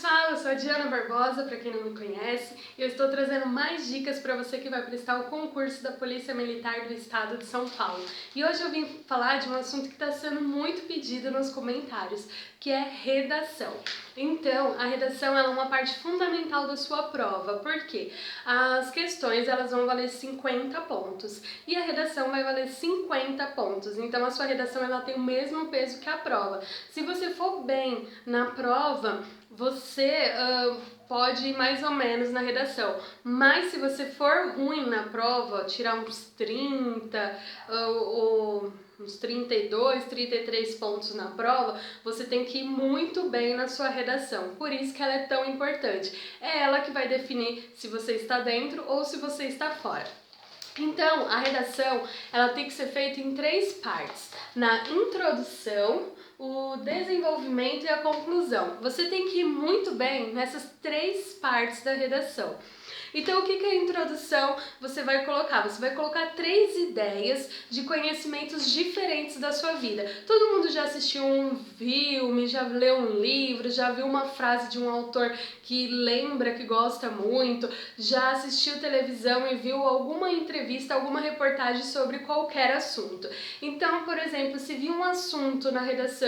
pessoal, eu sou a Diana Barbosa, para quem não me conhece, e eu estou trazendo mais dicas para você que vai prestar o concurso da Polícia Militar do Estado de São Paulo. E hoje eu vim falar de um assunto que está sendo muito pedido nos comentários, que é redação. Então, a redação é uma parte fundamental da sua prova, porque as questões elas vão valer 50 pontos e a redação vai valer 50 pontos. Então, a sua redação ela tem o mesmo peso que a prova. Se você for bem na prova, você pode ir mais ou menos na redação, mas se você for ruim na prova, tirar uns 30 ou uns 32, 33 pontos na prova, você tem que ir muito bem na sua redação. Por isso que ela é tão importante. É ela que vai definir se você está dentro ou se você está fora. Então, a redação ela tem que ser feita em 3 partes. Na introdução, o desenvolvimento e a conclusão. Você tem que ir muito bem nessas 3 partes da redação. Então, o que é a introdução? Você vai colocar 3 ideias de conhecimentos diferentes da sua vida. Todo mundo já assistiu um filme, já leu um livro, já viu uma frase de um autor que lembra, que gosta muito, já assistiu televisão e viu alguma entrevista, alguma reportagem sobre qualquer assunto. Então, por exemplo, se viu um assunto na redação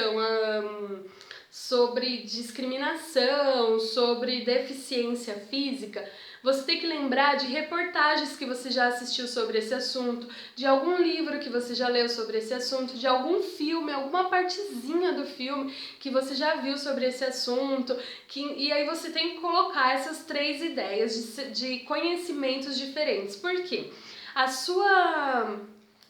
sobre discriminação, sobre deficiência física, você tem que lembrar de reportagens que você já assistiu sobre esse assunto, de algum livro que você já leu sobre esse assunto, de algum filme, alguma partezinha do filme que você já viu sobre esse assunto, e aí você tem que colocar essas 3 ideias de conhecimentos diferentes. Por quê? A sua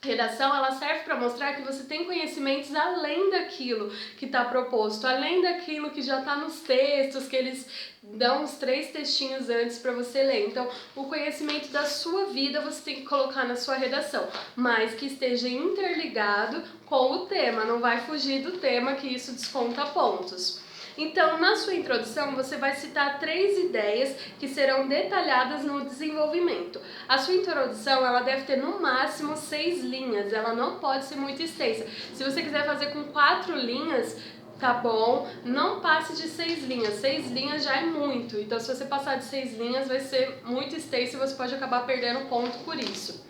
redação ela serve para mostrar que você tem conhecimentos além daquilo que está proposto, além daquilo que já está nos textos, que eles dão uns 3 textinhos antes para você ler. Então, o conhecimento da sua vida você tem que colocar na sua redação, mas que esteja interligado com o tema, não vai fugir do tema, que isso desconta pontos. Então, na sua introdução, você vai citar 3 ideias que serão detalhadas no desenvolvimento. A sua introdução, ela deve ter no máximo 6 linhas, ela não pode ser muito extensa. Se você quiser fazer com 4 linhas, tá bom, não passe de 6 linhas, 6 linhas já é muito. Então, se você passar de 6 linhas, vai ser muito extenso e você pode acabar perdendo ponto por isso.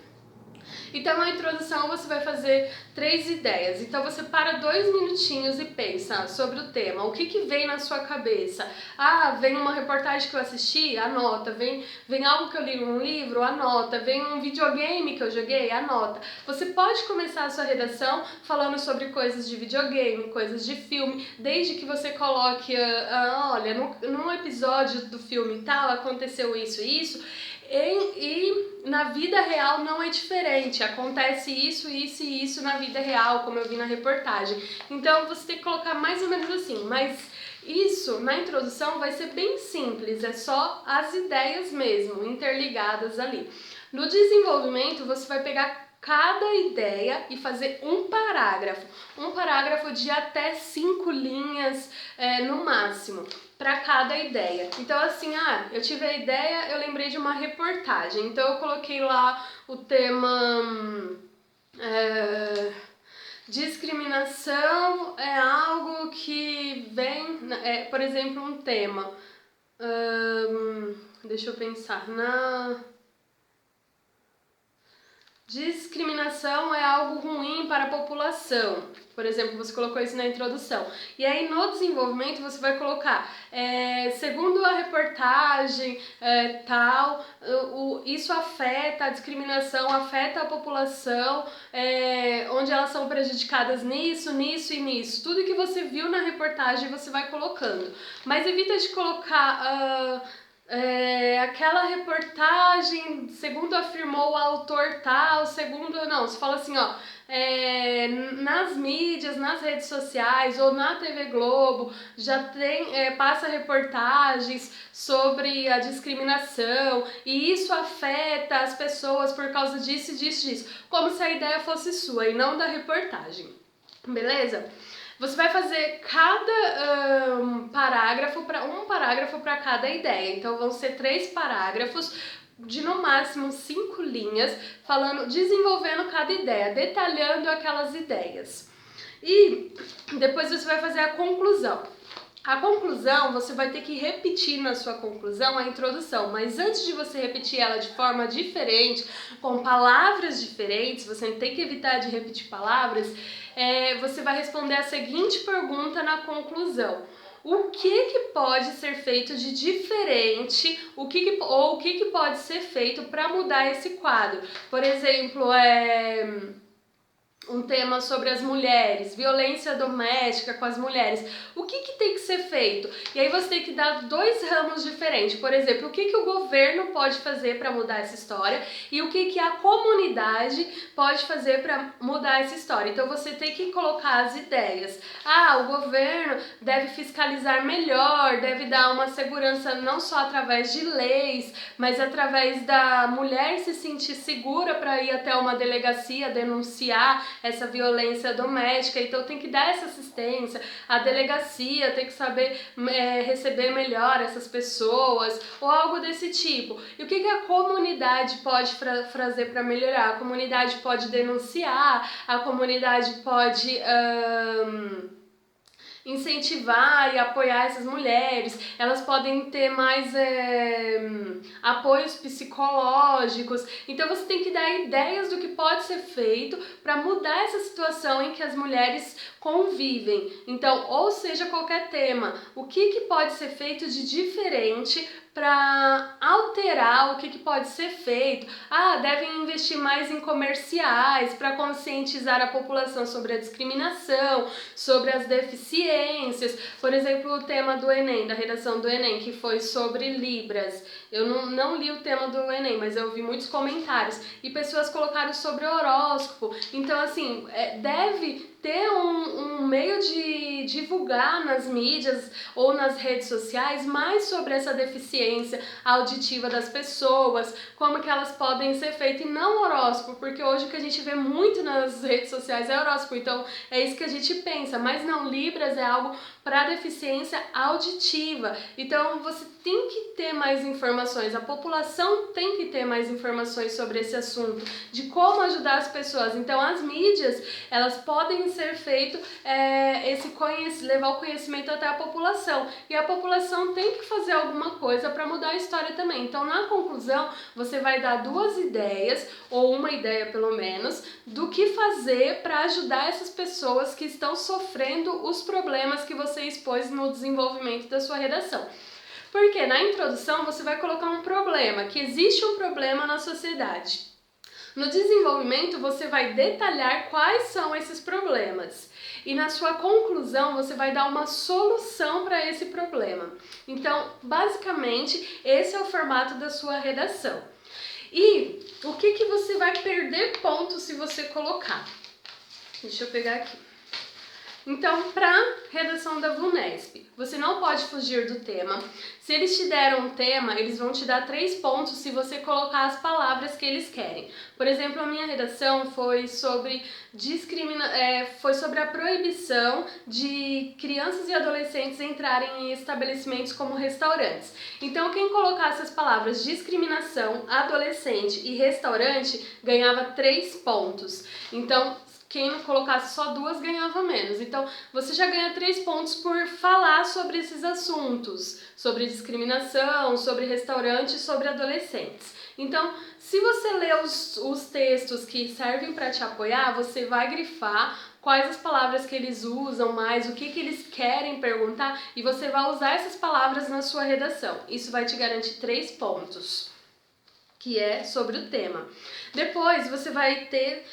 Então, na introdução você vai fazer 3 ideias. Então, você para 2 minutinhos e pensa sobre o tema. O que vem na sua cabeça? Ah, vem uma reportagem que eu assisti? Anota. Vem algo que eu li num livro? Anota. Vem um videogame que eu joguei? Anota. Você pode começar a sua redação falando sobre coisas de videogame, coisas de filme, desde que você coloque, olha, num episódio do filme tal, aconteceu isso e isso. E na vida real não é diferente, acontece isso, isso e isso na vida real, como eu vi na reportagem. Então você tem que colocar mais ou menos assim, mas isso na introdução vai ser bem simples, é só as ideias mesmo, interligadas ali. No desenvolvimento você vai pegar cada ideia e fazer um parágrafo de até 5 linhas no máximo, para cada ideia. Então assim, eu tive a ideia, eu lembrei de uma reportagem, então eu coloquei lá o tema discriminação é algo que vem, por exemplo, um tema, deixa eu pensar, discriminação é algo ruim para a população. Por exemplo, você colocou isso na introdução. E aí, no desenvolvimento, você vai colocar, segundo a reportagem tal, isso afeta, a discriminação afeta a população, onde elas são prejudicadas nisso, nisso e nisso. Tudo que você viu na reportagem, você vai colocando. Mas evita de colocar... aquela reportagem, segundo afirmou o autor tal, você fala assim, nas mídias, nas redes sociais ou na TV Globo já passa reportagens sobre a discriminação e isso afeta as pessoas por causa disso, disso, como se a ideia fosse sua e não da reportagem, beleza? Você vai fazer cada um parágrafo para cada ideia. Então vão ser 3 parágrafos de no máximo 5 linhas, desenvolvendo cada ideia, detalhando aquelas ideias. E depois você vai fazer a conclusão. A conclusão, você vai ter que repetir na sua conclusão a introdução, mas antes de você repetir ela de forma diferente, com palavras diferentes, você tem que evitar de repetir palavras, você vai responder a seguinte pergunta na conclusão. O que pode ser feito de diferente, o que pode ser feito para mudar esse quadro? Por exemplo, um tema sobre as mulheres, violência doméstica com as mulheres. O que tem que ser feito? E aí você tem que dar 2 ramos diferentes. Por exemplo, o que o governo pode fazer para mudar essa história e o que a comunidade pode fazer para mudar essa história. Então você tem que colocar as ideias. O governo deve fiscalizar melhor, deve dar uma segurança não só através de leis, mas através da mulher se sentir segura para ir até uma delegacia denunciar essa violência doméstica, então tem que dar essa assistência, a delegacia tem que saber receber melhor essas pessoas, ou algo desse tipo. E o que a comunidade pode fazer para melhorar? A comunidade pode denunciar, a comunidade pode incentivar e apoiar essas mulheres, elas podem ter mais apoios psicológicos. Então você tem que dar ideias do que pode ser feito para mudar essa situação em que as mulheres convivem. Então, ou seja, qualquer tema, o que pode ser feito de diferente para alterar o que pode ser feito. Devem investir mais em comerciais para conscientizar a população sobre a discriminação, sobre as deficiências. Por exemplo, o tema do Enem, da redação do Enem, que foi sobre Libras. Eu não li o tema do Enem, mas eu vi muitos comentários e pessoas colocaram sobre horóscopo. Então, assim, deve ter um meio de divulgar nas mídias ou nas redes sociais mais sobre essa deficiência auditiva das pessoas, como que elas podem ser feitas, e não horóscopo, porque hoje o que a gente vê muito nas redes sociais é horóscopo, então é isso que a gente pensa, mas não, Libras é algo para deficiência auditiva, então você tem que ter mais informações, a população tem que ter mais informações sobre esse assunto, de como ajudar as pessoas. Então as mídias, elas podem ser feito levar o conhecimento até a população, e a população tem que fazer alguma coisa para mudar a história também. Então na conclusão você vai dar 2 ideias, ou uma ideia pelo menos, do que fazer para ajudar essas pessoas que estão sofrendo os problemas que você expôs no desenvolvimento da sua redação. Porque na introdução você vai colocar um problema, que existe um problema na sociedade. No desenvolvimento você vai detalhar quais são esses problemas. E na sua conclusão você vai dar uma solução para esse problema. Então, basicamente, esse é o formato da sua redação. E o que você vai perder pontos se você colocar? Deixa eu pegar aqui. Então, para redação da VUNESP, você não pode fugir do tema. Se eles te deram um tema, eles vão te dar 3 pontos se você colocar as palavras que eles querem. Por exemplo, a minha redação foi sobre a proibição de crianças e adolescentes entrarem em estabelecimentos como restaurantes. Então, quem colocasse as palavras discriminação, adolescente e restaurante ganhava 3 pontos. Então, quem colocasse só 2 ganhava menos. Então, você já ganha 3 pontos por falar sobre esses assuntos, sobre discriminação, sobre restaurante, sobre adolescentes. Então, se você ler os textos que servem para te apoiar, você vai grifar quais as palavras que eles usam mais, o que eles querem perguntar, e você vai usar essas palavras na sua redação. Isso vai te garantir 3 pontos. Que é sobre o tema. Depois você vai ter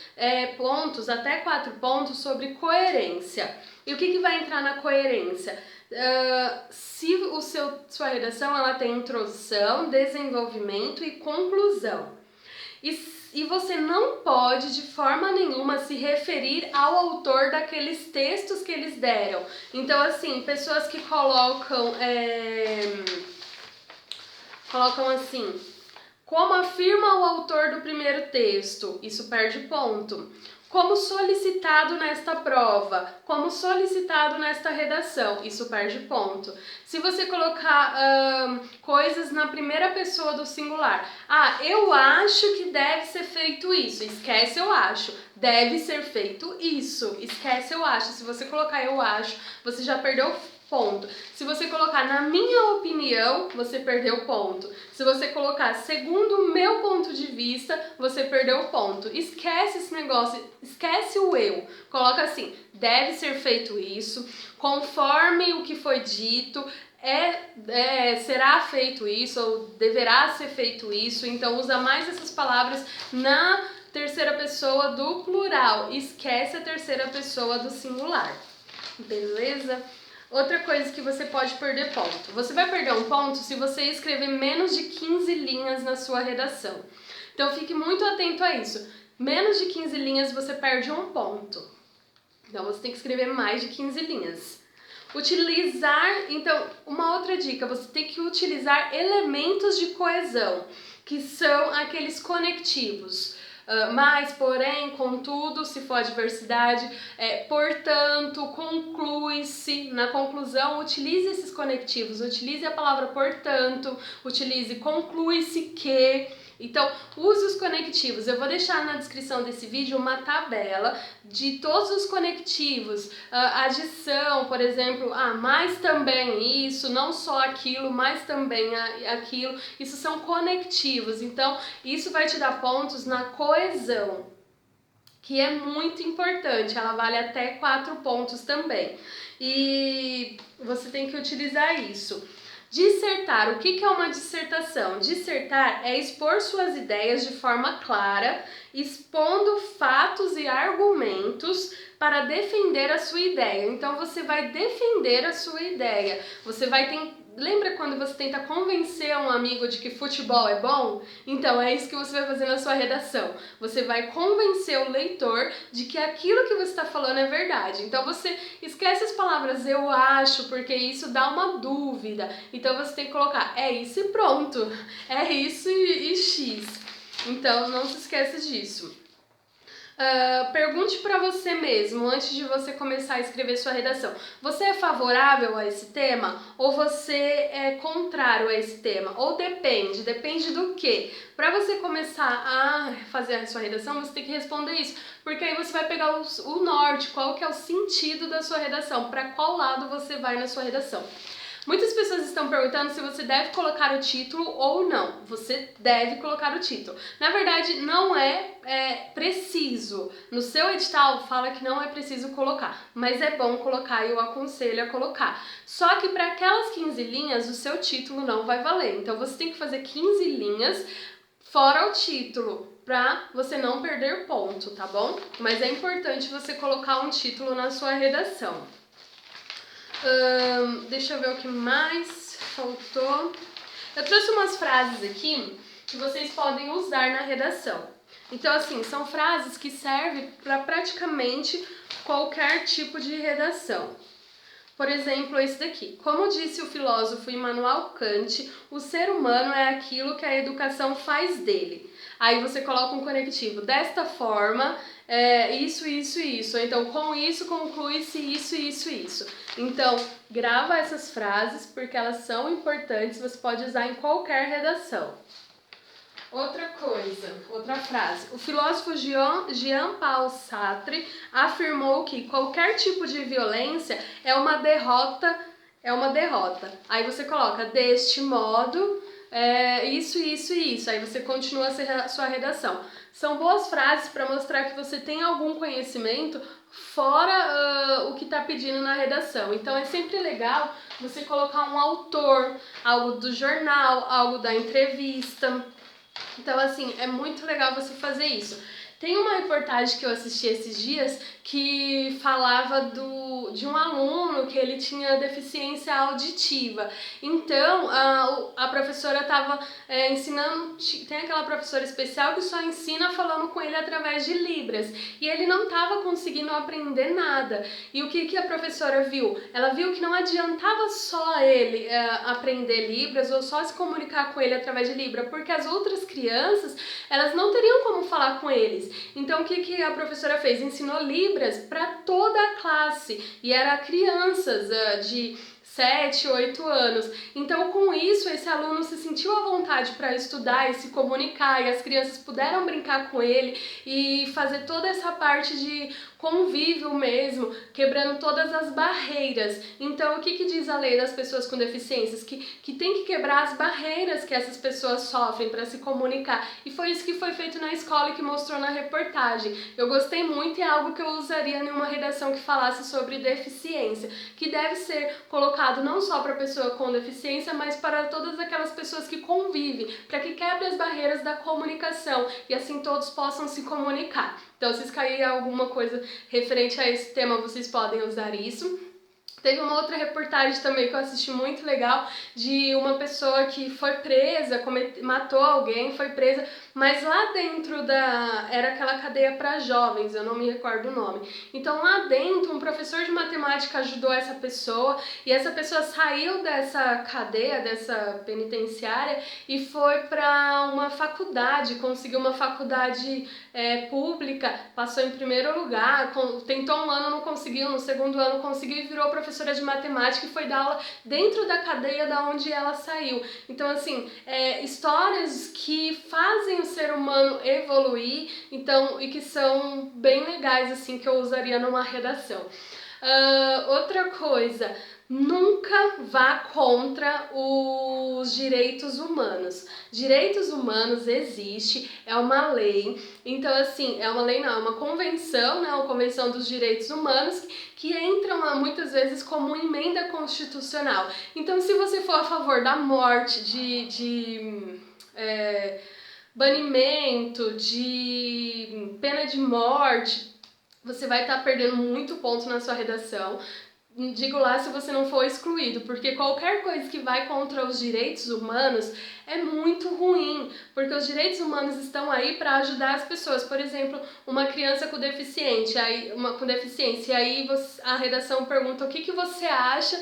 pontos, até 4 pontos sobre coerência. E o que vai entrar na coerência? Se sua redação ela tem introdução, desenvolvimento e conclusão. E você não pode de forma nenhuma se referir ao autor daqueles textos que eles deram. Então, assim, pessoas que colocam assim: como afirma o autor do primeiro texto, isso perde ponto. Como solicitado nesta prova, como solicitado nesta redação, isso perde ponto. Se você colocar coisas na primeira pessoa do singular, eu acho que deve ser feito isso, esquece eu acho, deve ser feito isso, esquece eu acho. Se você colocar eu acho, você já perdeu ponto. Se você colocar na minha opinião, você perdeu ponto. Se você colocar segundo o meu ponto de vista, você perdeu o ponto. Esquece esse negócio, esquece o eu. Coloca assim, deve ser feito isso, conforme o que foi dito, será feito isso ou deverá ser feito isso. Então usa mais essas palavras na terceira pessoa do plural. Esquece a terceira pessoa do singular. Beleza? Outra coisa que você pode perder ponto. Você vai perder um ponto se você escrever menos de 15 linhas na sua redação. Então fique muito atento a isso. Menos de 15 linhas você perde um ponto. Então você tem que escrever mais de 15 linhas. Utilizar, então, uma outra dica, você tem que utilizar elementos de coesão, que são aqueles conectivos. Mas, porém, contudo, se for adversidade, portanto, conclui-se. Na conclusão, utilize esses conectivos, utilize a palavra portanto, utilize conclui-se que. Então, use os conectivos. Eu vou deixar na descrição desse vídeo uma tabela de todos os conectivos. Adição, por exemplo, mas também isso, não só aquilo, mas também aquilo. Isso são conectivos. Então, isso vai te dar pontos na coesão, que é muito importante. Ela vale até 4 pontos também. E você tem que utilizar isso. Dissertar. O que é uma dissertação? Dissertar é expor suas ideias de forma clara, expondo fatos e argumentos para defender a sua ideia. Então você vai defender a sua ideia. Você vai Lembra quando você tenta convencer um amigo de que futebol é bom? Então é isso que você vai fazer na sua redação. Você vai convencer o leitor de que aquilo que você está falando é verdade. Então você esquece as palavras eu acho, porque isso dá uma dúvida. Então você tem que colocar é isso e pronto. É isso e X. Então não se esqueça disso. Pergunte para você mesmo antes de você começar a escrever sua redação. Você é favorável a esse tema? Ou você é contrário a esse tema? Ou depende? Depende do quê? Para você começar a fazer a sua redação, você tem que responder isso. Porque aí você vai pegar o norte, qual que é o sentido da sua redação, para qual lado você vai na sua redação. Muitas pessoas estão perguntando se você deve colocar o título ou não. Você deve colocar o título. Na verdade, não é preciso. No seu edital fala que não é preciso colocar, mas é bom colocar e eu aconselho a colocar. Só que para aquelas 15 linhas, o seu título não vai valer. Então você tem que fazer 15 linhas fora o título, para você não perder ponto, tá bom? Mas é importante você colocar um título na sua redação. Deixa eu ver o que mais faltou. Eu trouxe umas frases aqui que vocês podem usar na redação. Então, assim, são frases que servem para praticamente qualquer tipo de redação. Por exemplo, esse daqui. Como disse o filósofo Immanuel Kant, o ser humano é aquilo que a educação faz dele. Aí você coloca um conectivo. Desta forma, isso, isso e isso. Ou então, com isso, conclui-se isso, isso e isso. Então, grava essas frases porque elas são importantes. Você pode usar em qualquer redação. Outra coisa, outra frase. O filósofo Jean-Paul Sartre afirmou que qualquer tipo de violência é uma derrota. Aí você coloca deste modo, isso, isso e isso. Aí você continua a sua redação. São boas frases para mostrar que você tem algum conhecimento fora o que está pedindo na redação. Então é sempre legal você colocar um autor, algo do jornal, algo da entrevista. Então, assim, é muito legal você fazer isso. Tem uma reportagem que eu assisti esses dias que falava de um aluno que ele tinha deficiência auditiva. Então, a professora estava ensinando, tem aquela professora especial que só ensina falando com ele através de Libras. E ele não estava conseguindo aprender nada. E o que a professora viu? Ela viu que não adiantava só ele aprender Libras ou só se comunicar com ele através de Libra, porque as outras crianças, elas não teriam como falar com eles. Então, o que a professora fez? Ensinou Libras para toda a classe, e era crianças de 7, 8 anos. Então, com isso, esse aluno se sentiu à vontade para estudar e se comunicar, e as crianças puderam brincar com ele e fazer toda essa parte de convívio mesmo, quebrando todas as barreiras. Então, o que diz a lei das pessoas com deficiências? Que tem que quebrar as barreiras que essas pessoas sofrem para se comunicar. E foi isso que foi feito na escola e que mostrou na reportagem. Eu gostei muito e é algo que eu usaria em uma redação que falasse sobre deficiência, que deve ser colocado não só para pessoa com deficiência, mas para todas aquelas pessoas que convivem, para que quebre as barreiras da comunicação e assim todos possam se comunicar. Então, se cair alguma coisa referente a esse tema, vocês podem usar isso. Teve uma outra reportagem também que eu assisti muito legal, de uma pessoa que foi presa, matou alguém, foi presa, mas lá dentro era aquela cadeia para jovens, eu não me recordo o nome. Então lá dentro, um professor de matemática ajudou essa pessoa, e essa pessoa saiu dessa cadeia, dessa penitenciária, e foi para uma faculdade, conseguiu uma faculdade pública, passou em primeiro lugar, tentou um ano, não conseguiu, no segundo ano conseguiu e virou professora de matemática e foi dar aula dentro da cadeia da onde ela saiu. Então, assim, histórias que fazem o ser humano evoluir, então, e que são bem legais, assim, que eu usaria numa redação. Outra coisa, nunca vá contra os direitos humanos. Direitos humanos existe, é uma lei, então assim, é uma lei não, é uma convenção, né, a Convenção dos Direitos Humanos, que entram muitas vezes como emenda constitucional. Então, se você for a favor da morte, de banimento, de pena de morte, você vai estar perdendo muito ponto na sua redação. Digo lá se você não for excluído, porque qualquer coisa que vai contra os direitos humanos é muito ruim, porque os direitos humanos estão aí para ajudar as pessoas. Por exemplo, uma criança com deficiência, aí a redação pergunta o que você acha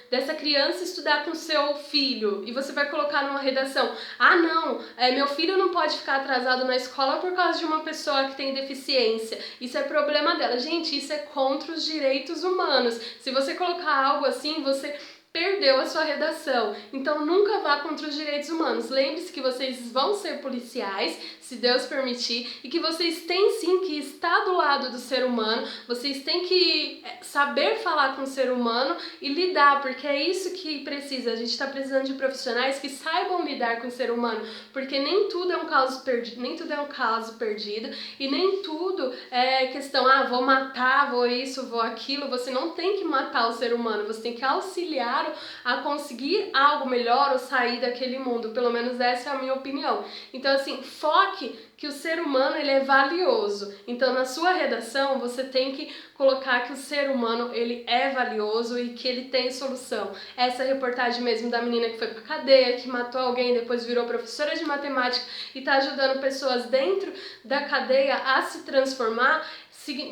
dessa criança estudar com seu filho, e você vai colocar numa redação, não, meu filho não pode ficar atrasado na escola por causa de uma pessoa que tem deficiência, isso é problema dela. Gente, isso é contra os direitos humanos. Se você colocar algo assim, você perdeu a sua redação. Então nunca vá contra os direitos humanos. Lembre-se que vocês vão ser policiais, se Deus permitir, e que vocês têm sim que estar do lado do ser humano, vocês têm que saber falar com o ser humano e lidar, porque é isso que precisa. A gente está precisando de profissionais que saibam lidar com o ser humano, porque nem tudo é um caso perdido, e nem tudo é questão, vou matar, vou isso, vou aquilo. Você não tem que matar o ser humano, você tem que auxiliar a conseguir algo melhor ou sair daquele mundo. Pelo menos essa é a minha opinião. Então, assim, foque que o ser humano ele é valioso. Então, na sua redação, você tem que colocar que o ser humano ele é valioso e que ele tem solução. Essa reportagem mesmo da menina que foi pra cadeia, que matou alguém, depois virou professora de matemática e tá ajudando pessoas dentro da cadeia a se transformar,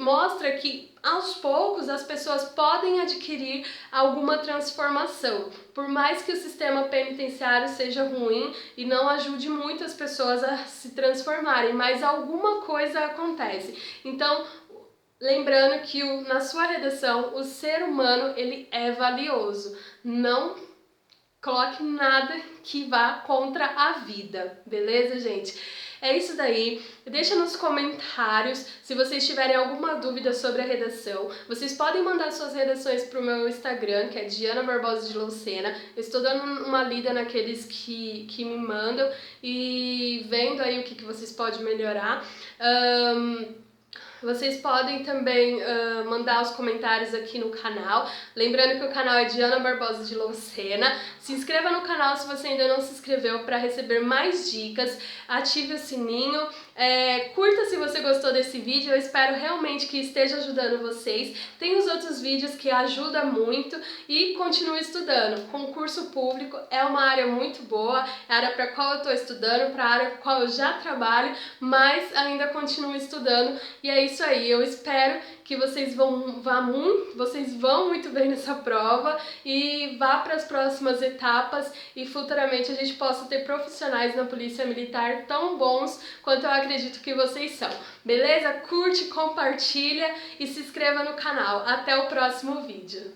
mostra que aos poucos as pessoas podem adquirir alguma transformação. Por mais que o sistema penitenciário seja ruim e não ajude muitas pessoas a se transformarem, mas alguma coisa acontece. Então, lembrando que na sua redação o ser humano ele é valioso. Não coloque nada que vá contra a vida, beleza, gente? É isso daí. Deixa nos comentários se vocês tiverem alguma dúvida sobre a redação. Vocês podem mandar suas redações para o meu Instagram, que é Diana Barbosa de Lucena. Eu estou dando uma lida naqueles que me mandam e vendo aí o que vocês podem melhorar. Vocês podem também mandar os comentários aqui no canal. Lembrando que o canal é Diana Barbosa de Lucena. Se inscreva no canal se você ainda não se inscreveu para receber mais dicas. Ative o sininho. Curta se você gostou desse vídeo. Eu espero realmente que esteja ajudando vocês. Tem os outros vídeos que ajudam muito. E continue estudando. Concurso público é uma área muito boa. É a área para a qual eu estou estudando, para a área para a qual eu já trabalho. Mas ainda continuo estudando. E é isso aí, eu espero que vocês vão muito bem nessa prova e vá para as próximas etapas e futuramente a gente possa ter profissionais na Polícia Militar tão bons quanto eu acredito que vocês são. Beleza? Curte, compartilha e se inscreva no canal. Até o próximo vídeo.